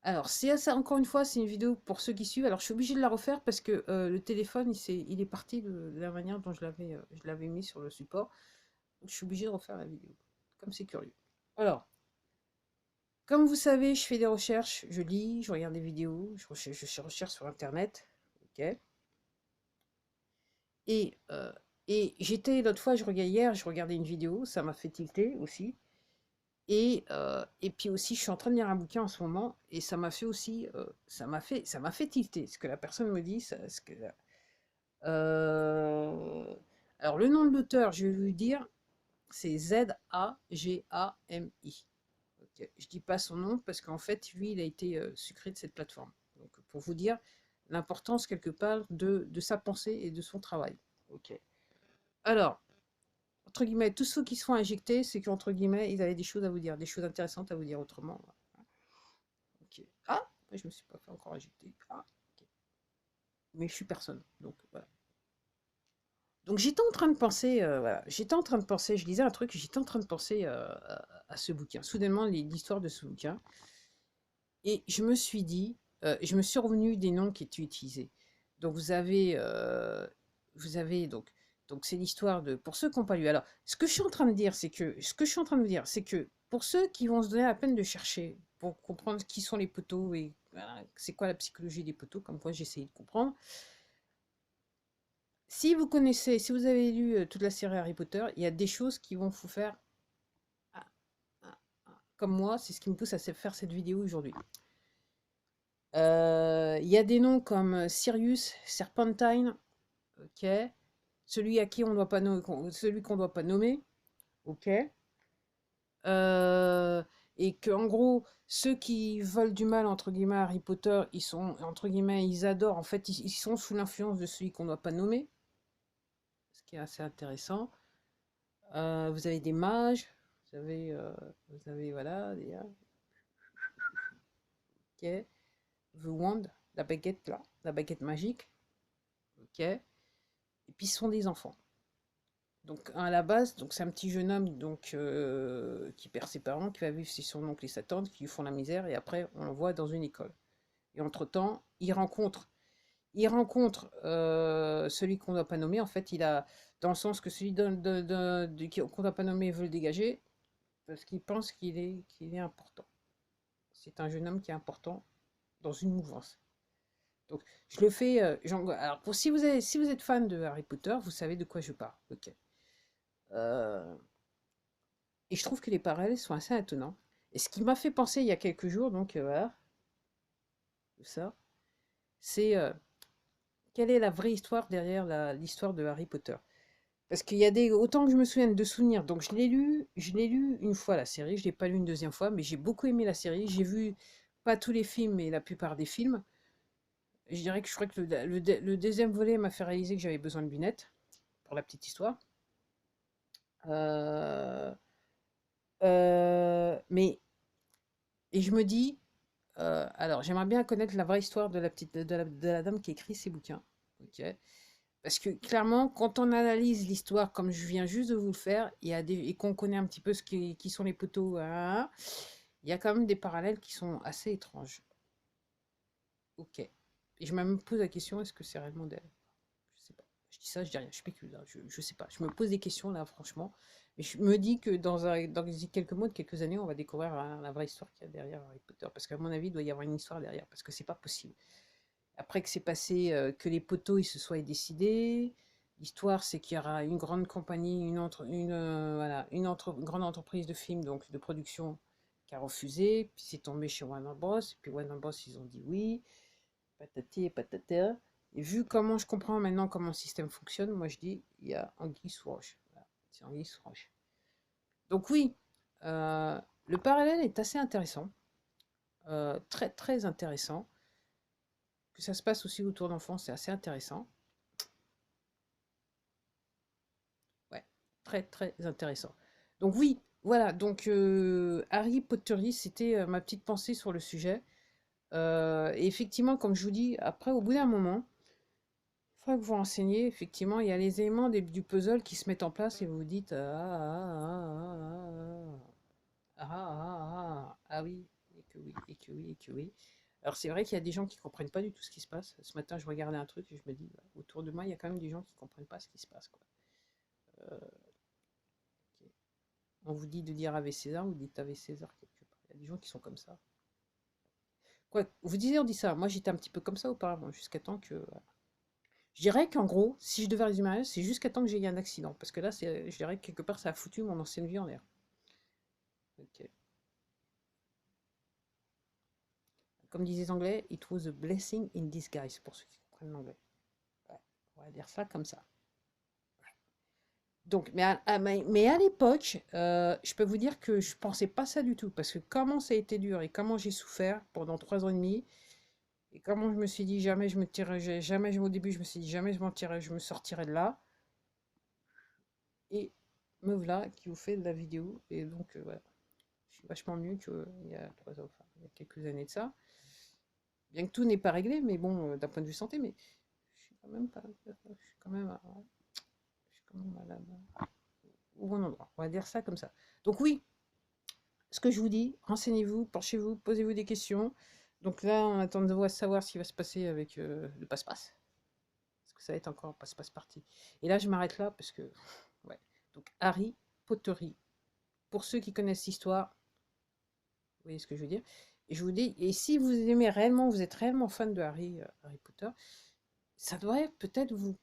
Alors, c'est ça, encore une fois, c'est une vidéo pour ceux qui suivent. Alors, je suis obligée de la refaire parce que le téléphone, il est parti de la manière dont je l'avais mis sur le support. Donc, je suis obligée de refaire la vidéo. Comme c'est curieux. Alors, comme vous savez, je fais des recherches, je lis, je regarde des vidéos, je recherche sur Internet. Ok. Et, euh, et j'étais, l'autre fois, hier, je regardais une vidéo, ça m'a fait tilter aussi. Et puis aussi, je suis en train de lire un bouquin en ce moment, et ça m'a fait aussi, ça m'a fait tilter. Ce que la personne me dit, euh, alors le nom de l'auteur, je vais vous dire, c'est Zagami. Ok. Je dis pas son nom parce qu'en fait, lui, il a été sucré de cette plateforme. Donc, pour vous dire l'importance quelque part de sa pensée et de son travail. Ok. Alors, entre guillemets, tous ceux qui se font injecter, c'est qu'entre guillemets, ils avaient des choses à vous dire, des choses intéressantes à vous dire autrement. Ok. Ah, je me suis pas fait encore injecter. Ah, ok. Mais je suis personne. Donc voilà. Donc j'étais en train de penser, voilà, j'étais en train de penser, je lisais un truc, j'étais en train de penser à ce bouquin, soudainement l'histoire de ce bouquin, et je me suis dit, je me suis revenu des noms qui étaient utilisés. Donc vous avez donc c'est l'histoire de, pour ceux qui n'ont pas lu. Alors, ce que je suis en train de dire, c'est que, ce que je suis en train de vous dire, c'est que pour ceux qui vont se donner la peine de chercher, pour comprendre qui sont les poteaux et voilà, c'est quoi la psychologie des poteaux, comme quoi j'ai essayé de comprendre. Si vous connaissez, si vous avez lu toute la série Harry Potter, il y a des choses qui vont vous faire, ah, ah, comme moi, c'est ce qui me pousse à faire cette vidéo aujourd'hui. Il y a des noms comme Sirius, Serpentine, ok. Celui à qui on doit pas nommer, celui qu'on doit pas nommer, ok. Euh, et que en gros, ceux qui veulent du mal entre guillemets à Harry Potter, ils sont entre guillemets, ils adorent. En fait, ils sont sous l'influence de celui qu'on doit pas nommer, ce qui est assez intéressant. Vous avez des mages, vous avez voilà, ok. The Wand, la baguette là, la baguette magique, ok. Et puis ce sont des enfants. Donc à la base, donc c'est un petit jeune homme donc qui perd ses parents, qui va vivre chez son oncle et sa tante, qui lui font la misère, et après on l'envoie dans une école. Et entre-temps, il rencontre celui qu'on ne doit pas nommer. En fait, il a, dans le sens que celui qu'on ne doit pas nommer veut le dégager, parce qu'il pense qu'il est important. C'est un jeune homme qui est important dans une mouvance. Donc, je le fais. Alors, si vous êtes fan de Harry Potter, vous savez de quoi je parle. Ok. Euh, et je trouve que les parallèles sont assez étonnants. Et ce qui m'a fait penser il y a quelques jours, donc voilà, ça, c'est quelle est la vraie histoire derrière l'histoire de Harry Potter. Parce qu'il y a autant que je me souvienne de souvenirs, donc je l'ai lu une fois la série, je l'ai pas lu une deuxième fois, mais j'ai beaucoup aimé la série. J'ai vu pas tous les films, mais la plupart des films. Je dirais que je crois que le deuxième volet m'a fait réaliser que j'avais besoin de lunettes, pour la petite histoire. Euh, mais, et je me dis, alors j'aimerais bien connaître la vraie histoire de la petite, de la dame qui écrit ces bouquins. Ok. Parce que clairement, quand on analyse l'histoire comme je viens juste de vous le faire, et qu'on connaît un petit peu qui sont les poteaux, hein, il y a quand même des parallèles qui sont assez étranges. Ok. Et je me pose la question, est-ce que c'est réellement d'elle? Je sais pas. Je dis ça, je dis rien, je spécule là. Je sais pas. Je me pose des questions là, franchement. Mais je me dis que dans quelques mois, de quelques années, on va découvrir la vraie histoire qu'il y a derrière Harry Potter. Parce qu'à mon avis, il doit y avoir une histoire derrière. Parce que c'est pas possible. Après que c'est passé, que les poteaux ils se soient décidés, l'histoire c'est qu'il y aura une grande compagnie, voilà, grande entreprise de films, donc de production, qui a refusé, puis c'est tombé chez Warner Bros. Et puis Warner Bros. Ils ont dit oui, patati et patata. Et vu comment je comprends maintenant comment le système fonctionne, moi je dis, il y a anguille sous roche. Voilà, c'est anguille sous roche. Donc oui, euh, le parallèle est assez intéressant, très très intéressant. Que ça se passe aussi autour d'enfants, c'est assez intéressant. Ouais, très très intéressant. Donc oui, voilà, donc Harry Potter, c'était ma petite pensée sur le sujet. Et effectivement, comme je vous dis, après, au bout d'un moment, il faudra que vous renseignez, effectivement, il y a les éléments du puzzle qui se mettent en place et vous vous dites, Ah oui, et que oui, et que oui, et que oui. Alors c'est vrai qu'il y a des gens qui comprennent pas du tout ce qui se passe. Ce matin, je regardais un truc et je me dis, bah, autour de moi, il y a quand même des gens qui comprennent pas ce qui se passe, quoi. Euh, ok. On vous dit de dire Ave César, vous dites Ave César quelque part. Il y a des gens qui sont comme ça. Quoi, vous disiez, on dit ça. Moi, j'étais un petit peu comme ça auparavant, jusqu'à temps que. Voilà. Je dirais qu'en gros, si je devais résumer, c'est jusqu'à temps que j'ai eu un accident. Parce que là, je dirais que quelque part, ça a foutu mon ancienne vie en l'air. Ok. Comme disaient les Anglais, it was a blessing in disguise, pour ceux qui comprennent l'anglais. Ouais, on va dire ça comme ça. Donc, mais à l'époque, je peux vous dire que je pensais pas ça du tout, parce que comment ça a été dur et comment j'ai souffert pendant 3 ans et demi, et comment je me suis dit jamais je me tirerai, jamais au début je me suis dit jamais je m'en tirerai, je me sortirai de là, et me voilà qui vous fait de la vidéo, et donc voilà, je suis vachement mieux qu'il y a 3 ans, enfin, il y a quelques années de ça, bien que tout n'est pas réglé, mais bon, d'un point de vue santé, mais je suis quand même pas, je suis quand même, je suis quand même à au bon endroit, on va dire ça comme ça. Donc oui, ce que je vous dis, renseignez-vous, penchez-vous, posez-vous des questions. Donc là, on attend de savoir ce qui va se passer avec le passe-passe. Parce que ça va être encore un passe-passe parti. Et là, je m'arrête là parce que, ouais. Donc Harry Pottery. Pour ceux qui connaissent l'histoire, vous voyez ce que je veux dire. Et je vous dis, et si vous aimez réellement, vous êtes réellement fan de Harry Potter, ça devrait peut-être vous,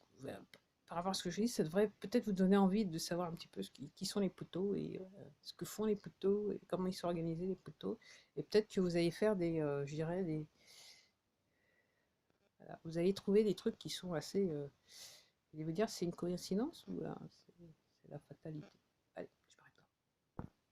par rapport à ce que je dis, ça devrait peut-être vous donner envie de savoir un petit peu qui sont les poteaux et ce que font les poteaux et comment ils sont organisés les poteaux. Et peut-être que vous allez faire je dirais, voilà, vous allez trouver des trucs qui sont assez, je vais vous dire, c'est une coïncidence ou c'est la fatalité.